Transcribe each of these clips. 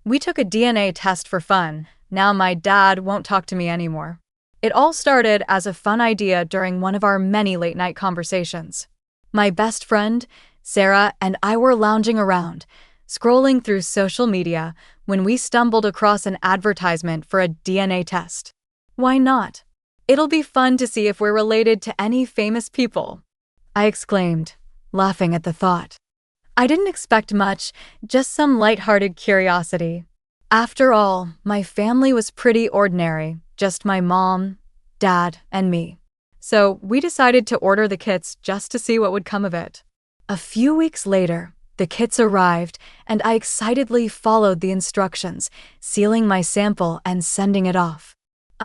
We took a DNA test for fun. Now my dad won't talk to me anymore. It all started as a fun idea during one of our many late-night conversations. My best friend, Sarah, and I were lounging around, scrolling through social media when we stumbled across an advertisement for a DNA test. Why not? It'll be fun to see if we're related to any famous people, I exclaimed, laughing at the thought. I didn't expect much, just some lighthearted curiosity. After all, my family was pretty ordinary, just my mom, dad, and me. So we decided to order the kits just to see what would come of it. A few weeks later, the kits arrived, and I excitedly followed the instructions, sealing my sample and sending it off.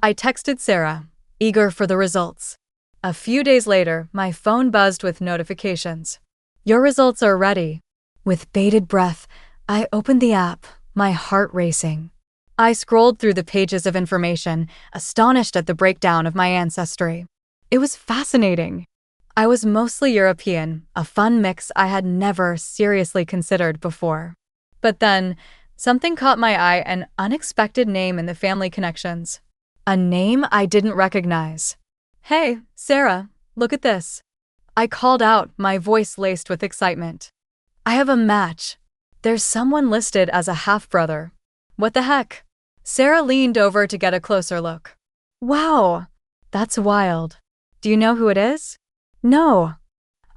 I texted Sarah, eager for the results. A few days later, my phone buzzed with notifications. Your results are ready. With bated breath, I opened the app, my heart racing. I scrolled through the pages of information, astonished at the breakdown of my ancestry. It was fascinating. I was mostly European, a fun mix I had never seriously considered before. But then, something caught my eye, an unexpected name in the family connections. A name I didn't recognize. Hey, Sarah, look at this. I called out, my voice laced with excitement. I have a match. There's someone listed as a half-brother. What the heck? Sarah leaned over to get a closer look. Wow, that's wild. Do you know who it is? No.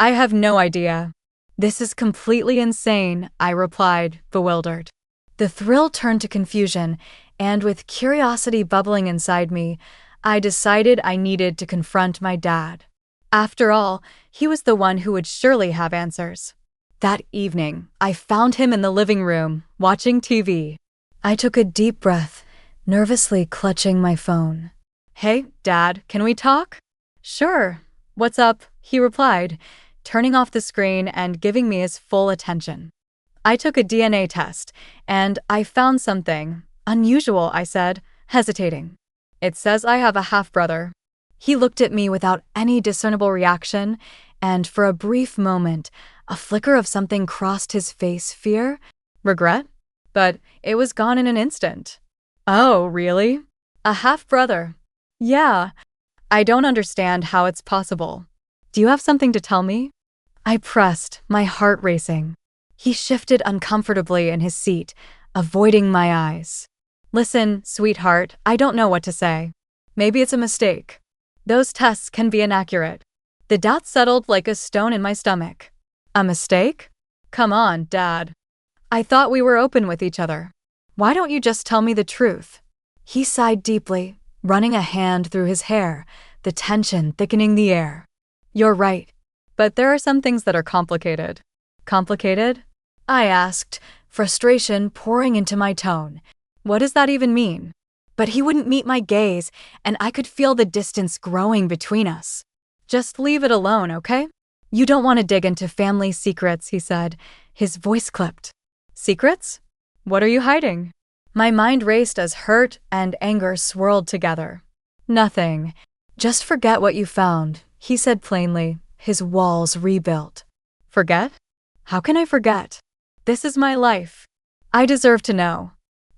I have no idea. This is completely insane, I replied, bewildered. The thrill turned to confusion, and with curiosity bubbling inside me, I decided I needed to confront my dad. After all, he was the one who would surely have answers. That evening, I found him in the living room, watching TV. I took a deep breath, nervously clutching my phone. Hey, Dad, can we talk? Sure. What's up? He replied, turning off the screen and giving me his full attention. I took a DNA test, and I found something unusual, I said, hesitating. It says I have a half-brother. He looked at me without any discernible reaction, and for a brief moment, a flicker of something crossed his face. Fear? Regret? But it was gone in an instant. Oh, really? A half-brother? Yeah. I don't understand how it's possible. Do you have something to tell me? I pressed, my heart racing. He shifted uncomfortably in his seat, avoiding my eyes. Listen, sweetheart, I don't know what to say. Maybe it's a mistake. Those tests can be inaccurate. The doubt settled like a stone in my stomach. A mistake? Come on, Dad. I thought we were open with each other. Why don't you just tell me the truth? He sighed deeply, running a hand through his hair, the tension thickening the air. You're right, but there are some things that are complicated. Complicated? I asked, frustration pouring into my tone. What does that even mean? But he wouldn't meet my gaze, and I could feel the distance growing between us. Just leave it alone, okay? You don't want to dig into family secrets, he said, his voice clipped. Secrets? What are you hiding? My mind raced as hurt and anger swirled together. Nothing. Just forget what you found, he said plainly, his walls rebuilt. Forget? How can I forget? This is my life. I deserve to know.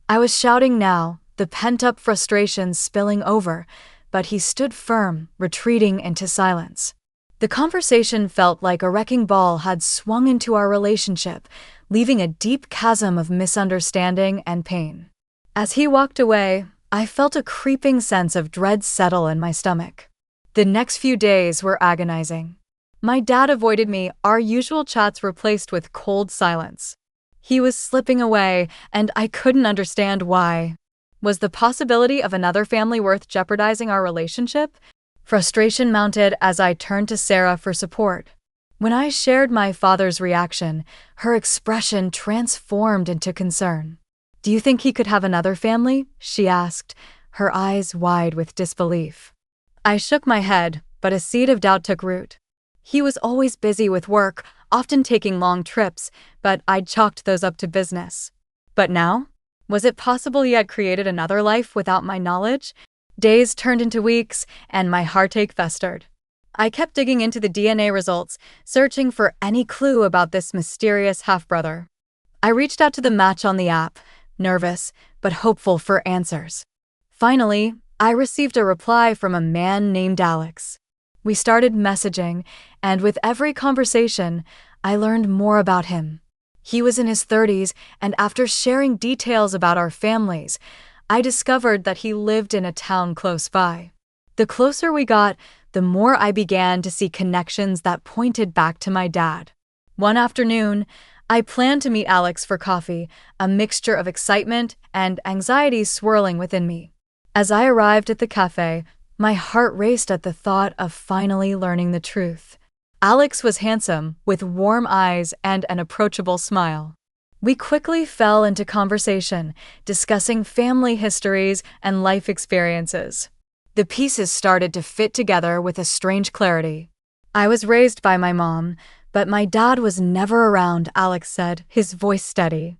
I was shouting now, the pent-up frustration spilling over, but he stood firm, retreating into silence. The conversation felt like a wrecking ball had swung into our relationship, leaving a deep chasm of misunderstanding and pain. As he walked away, I felt a creeping sense of dread settle in my stomach. The next few days were agonizing. My dad avoided me, our usual chats replaced with cold silence. He was slipping away, and I couldn't understand why. Was the possibility of another family worth jeopardizing our relationship? Frustration mounted as I turned to Sarah for support. When I shared my father's reaction, her expression transformed into concern. Do you think he could have another family? She asked, her eyes wide with disbelief. I shook my head, but a seed of doubt took root. He was always busy with work, often taking long trips, but I'd chalked those up to business. But now? Was it possible he had created another life without my knowledge? Days turned into weeks, and my heartache festered. I kept digging into the DNA results, searching for any clue about this mysterious half-brother. I reached out to the match on the app, nervous but hopeful for answers. Finally, I received a reply from a man named Alex. We started messaging, and with every conversation, I learned more about him. He was in his 30s, and after sharing details about our families, I discovered that he lived in a town close by. The closer we got, the more I began to see connections that pointed back to my dad. One afternoon, I planned to meet Alex for coffee, a mixture of excitement and anxiety swirling within me. As I arrived at the cafe, my heart raced at the thought of finally learning the truth. Alex was handsome, with warm eyes and an approachable smile. We quickly fell into conversation, discussing family histories and life experiences. The pieces started to fit together with a strange clarity. I was raised by my mom, but my dad was never around, Alex said, his voice steady.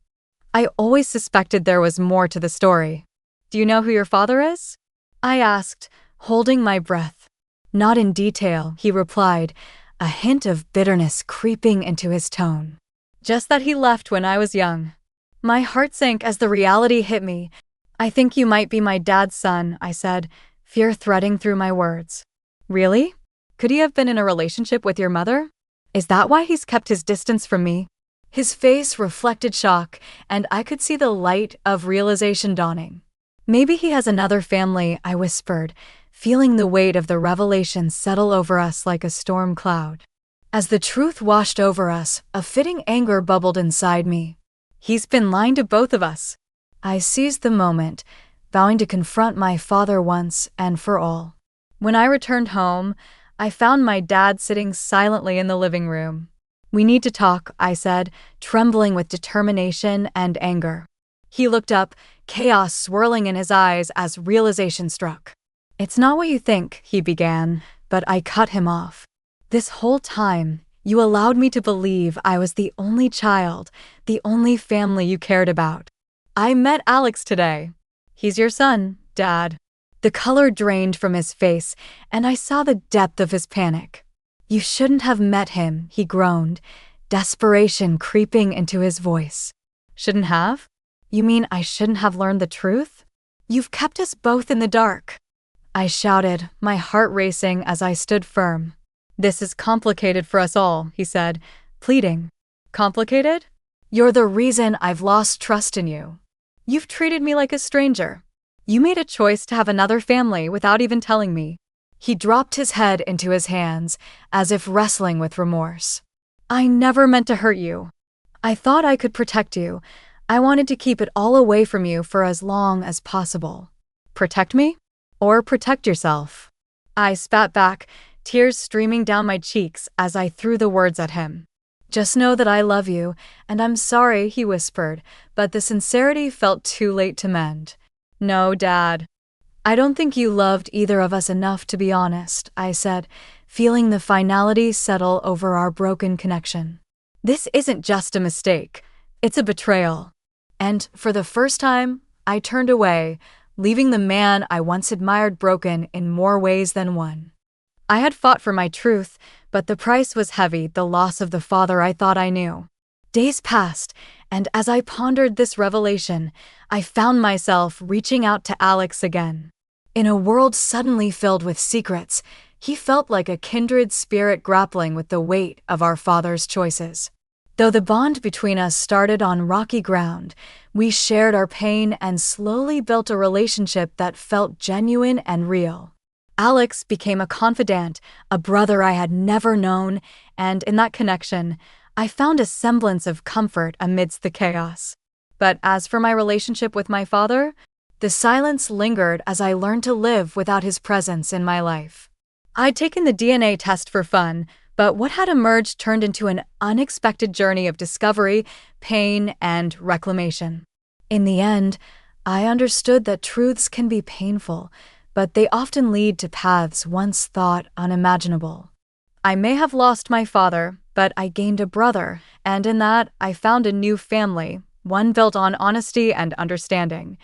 I always suspected there was more to the story. Do you know who your father is? I asked, holding my breath. Not in detail, he replied, a hint of bitterness creeping into his tone. Just that he left when I was young. My heart sank as the reality hit me. I think you might be my dad's son, I said, fear threading through my words. Really? Could he have been in a relationship with your mother? Is that why he's kept his distance from me? His face reflected shock, and I could see the light of realization dawning. Maybe he has another family, I whispered, feeling the weight of the revelation settle over us like a storm cloud. As the truth washed over us, a fitting anger bubbled inside me. He's been lying to both of us. I seized the moment, vowing to confront my father once and for all. When I returned home, I found my dad sitting silently in the living room. We need to talk, I said, trembling with determination and anger. He looked up, chaos swirling in his eyes as realization struck. It's not what you think, he began, but I cut him off. This whole time, you allowed me to believe I was the only child, the only family you cared about. I met Alex today. He's your son, Dad. The color drained from his face, and I saw the depth of his panic. You shouldn't have met him, he groaned, desperation creeping into his voice. Shouldn't have? You mean I shouldn't have learned the truth? You've kept us both in the dark. I shouted, my heart racing as I stood firm. This is complicated for us all, he said, pleading. Complicated? You're the reason I've lost trust in you. You've treated me like a stranger. You made a choice to have another family without even telling me. He dropped his head into his hands, as if wrestling with remorse. I never meant to hurt you. I thought I could protect you. I wanted to keep it all away from you for as long as possible. Protect me? Or protect yourself? I spat back, tears streaming down my cheeks as I threw the words at him. Just know that I love you, and I'm sorry, he whispered, but the sincerity felt too late to mend. No, Dad. I don't think you loved either of us enough to be honest, I said, feeling the finality settle over our broken connection. This isn't just a mistake. It's a betrayal. And, for the first time, I turned away, leaving the man I once admired broken in more ways than one. I had fought for my truth, but the price was heavy, the loss of the father I thought I knew. Days passed, and as I pondered this revelation, I found myself reaching out to Alex again. In a world suddenly filled with secrets, he felt like a kindred spirit grappling with the weight of our father's choices. Though the bond between us started on rocky ground, we shared our pain and slowly built a relationship that felt genuine and real. Alex became a confidant, a brother I had never known, and in that connection, I found a semblance of comfort amidst the chaos. But as for my relationship with my father, the silence lingered as I learned to live without his presence in my life. I'd taken the DNA test for fun, but what had emerged turned into an unexpected journey of discovery, pain, and reclamation. In the end, I understood that truths can be painful, but they often lead to paths once thought unimaginable. I may have lost my father, but I gained a brother, and in that I found a new family, one built on honesty and understanding.